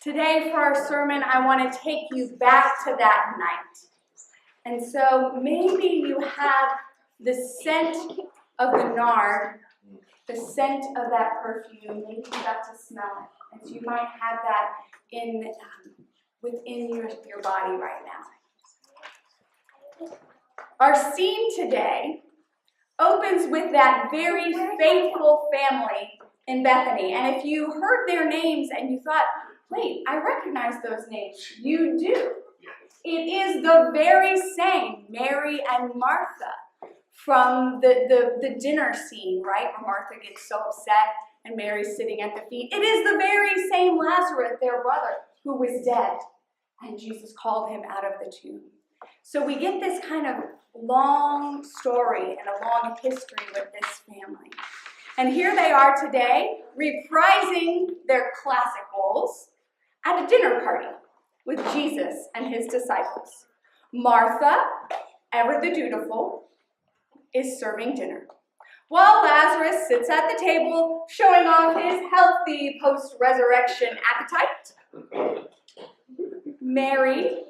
Today for our sermon, I want to take you back to that night. And so maybe you have the scent of the nard, the scent of that perfume. Maybe you got to smell it. And so you might have that within your body right now. Our scene today opens with that very faithful family in Bethany. And if you heard their names and you thought, wait, I recognize those names, you do. It is the very same Mary and Martha from the dinner scene, right? Where Martha gets so upset and Mary's sitting at the feet. It is the very same Lazarus, their brother, who was dead. And Jesus called him out of the tomb. So we get this kind of long story and a long history with this family. And here they are today, reprising their classic roles at a dinner party with Jesus and his disciples. Martha, ever the dutiful, is serving dinner, while Lazarus sits at the table showing off his healthy post-resurrection appetite. Mary,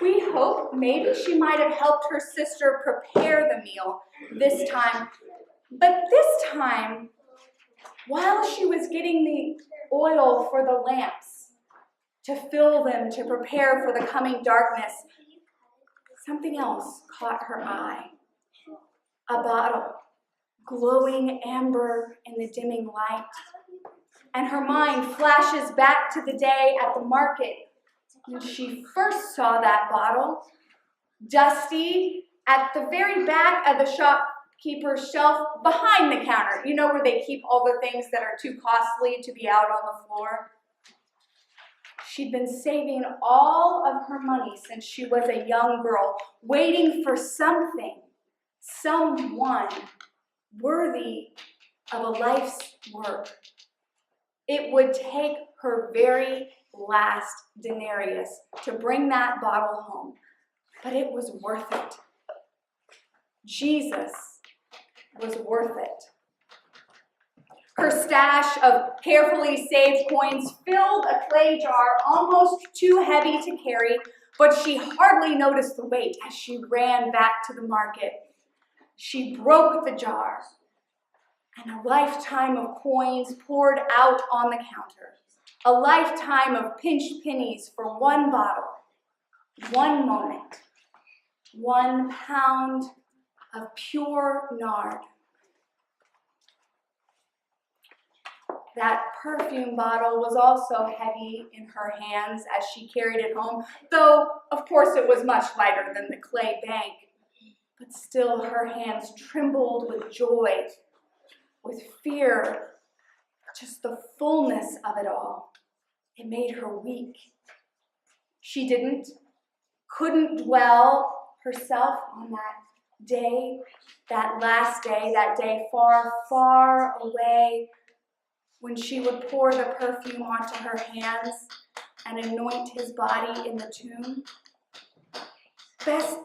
we hope maybe she might have helped her sister prepare the meal this time. But this time, while she was getting the oil for the lamps to fill them, to prepare for the coming darkness, something else caught her eye. A bottle, glowing amber in the dimming light. And her mind flashes back to the day at the market when she first saw that bottle, dusty, at the very back of the shopkeeper's shelf behind the counter. You know, where they keep all the things that are too costly to be out on the floor? She'd been saving all of her money since she was a young girl, waiting for something, someone worthy of a life's work. It would take her very last denarius to bring that bottle home, but it was worth it. Jesus was worth it. Her stash of carefully saved coins filled a clay jar almost too heavy to carry, but she hardly noticed the weight as she ran back to the market. She broke the jar, and a lifetime of coins poured out on the counter. A lifetime of pinched pennies for one bottle, one moment, 1 pound of pure nard. That perfume bottle was also heavy in her hands as she carried it home, though, of course, it was much lighter than the clay bank. But still, her hands trembled with joy, with fear, just the fullness of it all. It made her weak. She couldn't dwell herself on that day, that last day, that day far, far away, when she would pour the perfume onto her hands and anoint his body in the tomb. Best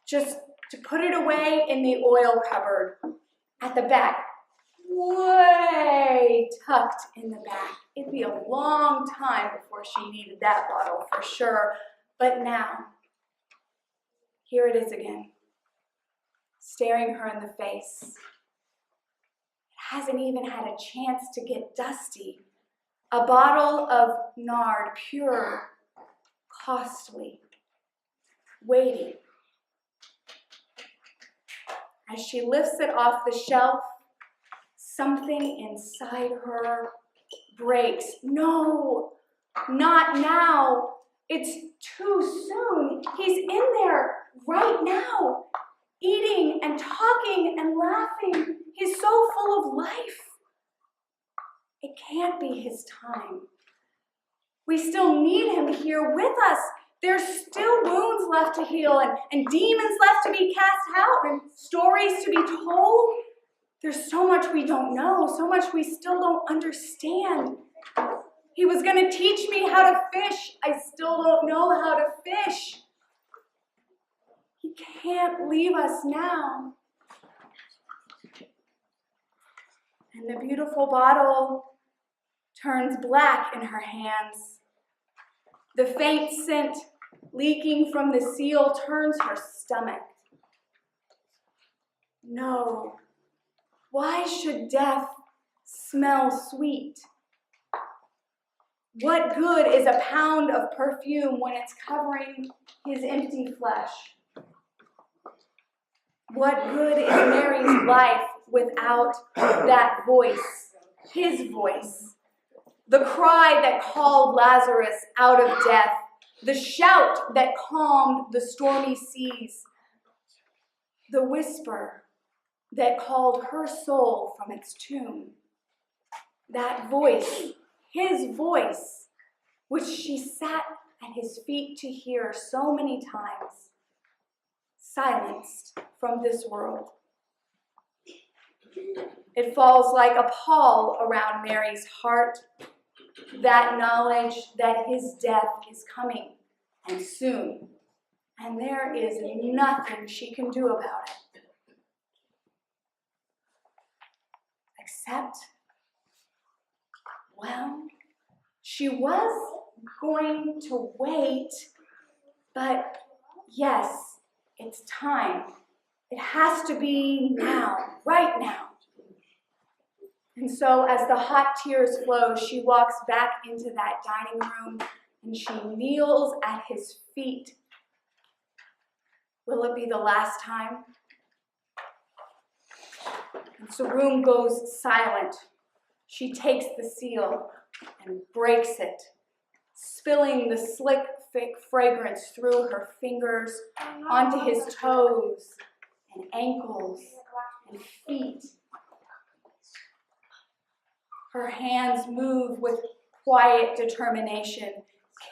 just to put it away in the oil cupboard at the back, way tucked in the back. It'd be a long time before she needed that bottle for sure. But now, here it is again, staring her in the face. It hasn't even had a chance to get dusty. A bottle of nard, pure, costly, waiting. As she lifts it off the shelf, something inside her breaks. No, not now. It's too soon. He's in there right now, eating and talking and laughing. He's so full of life. It can't be his time. We still need him here with us. There's still wounds left to heal and demons left to be cast out and stories to be told. There's so much we don't know, so much we still don't understand. He was going to teach me how to fish. I still don't know how to fish. He can't leave us now. And the beautiful bottle turns black in her hands. The faint scent leaking from the seal turns her stomach. No, why should death smell sweet? What good is a pound of perfume when it's covering his empty flesh? What good is Mary's life without that voice, his voice? The cry that called Lazarus out of death, the shout that calmed the stormy seas, the whisper that called her soul from its tomb. That voice, his voice, which she sat at his feet to hear so many times, silenced from this world. It falls like a pall around Mary's heart, that knowledge that his death is coming, and soon, and there is nothing she can do about it. Except, well, she was going to wait, but yes, it's time. It has to be now, right now. And so as the hot tears flow, she walks back into that dining room and she kneels at his feet. Will it be the last time? And so the room goes silent. She takes the seal and breaks it, spilling the slick, thick fragrance through her fingers onto his toes and ankles and feet. Her hands move with quiet determination,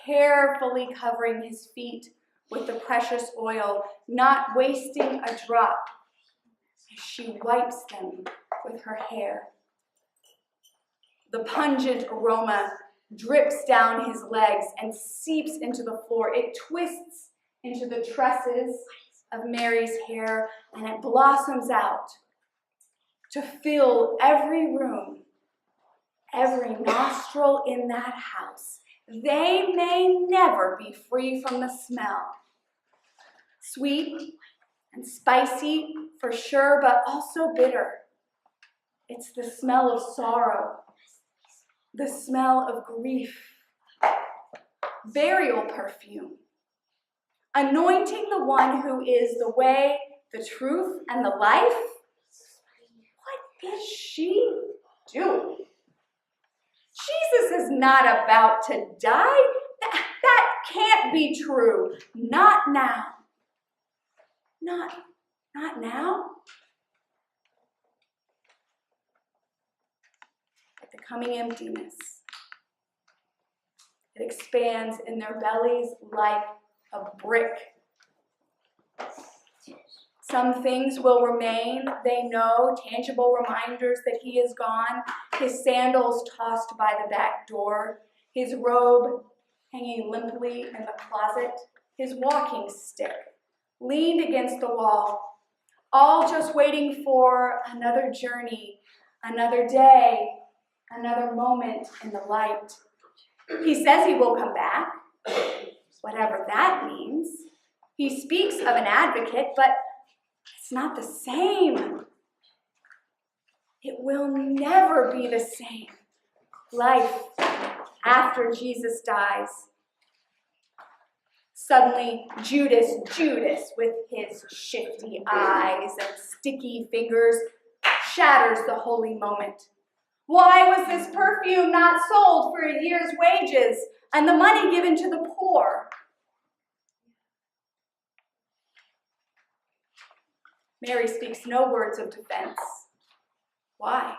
carefully covering his feet with the precious oil, not wasting a drop as she wipes them with her hair. The pungent aroma drips down his legs and seeps into the floor. It twists into the tresses of Mary's hair, and it blossoms out to fill every room, every nostril in that house. They may never be free from the smell. Sweet and spicy for sure, but also bitter. It's the smell of sorrow, the smell of grief, burial perfume, anointing the one who is the way, the truth, and the life. What is she doing? Jesus is not about to die. That can't be true. Not now. Not now. At the coming emptiness, it expands in their bellies like a brick. Some things will remain, they know, tangible reminders that he is gone, his sandals tossed by the back door, his robe hanging limply in the closet, his walking stick leaned against the wall, all just waiting for another journey, another day, another moment in the light. He says he will come back, whatever that means. He speaks of an advocate, but it's not the same. It will never be the same. Life after Jesus dies. Suddenly, Judas, with his shifty eyes and sticky fingers, shatters the holy moment. Why was this perfume not sold for a year's wages and the money given to the poor? Mary speaks no words of defense. Why?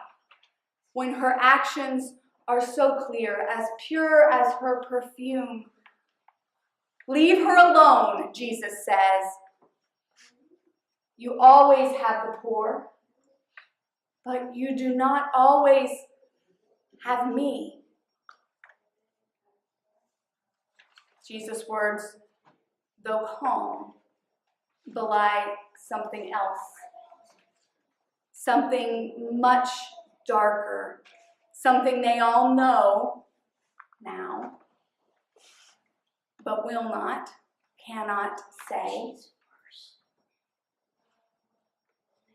When her actions are so clear, as pure as her perfume. Leave her alone, Jesus says. You always have the poor, but you do not always have me. Jesus' words, though calm, belie something else, something much darker, something they all know now. but will not, cannot say.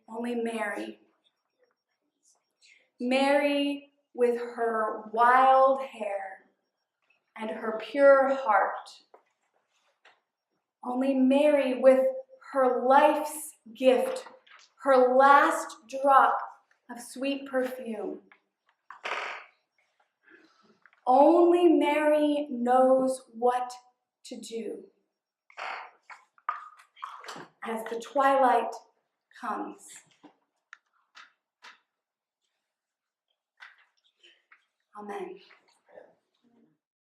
Only Mary. Mary with her wild hair and her pure heart. Only Mary with her life's gift, her last drop of sweet perfume. Only Mary knows what to do as the twilight comes. Amen.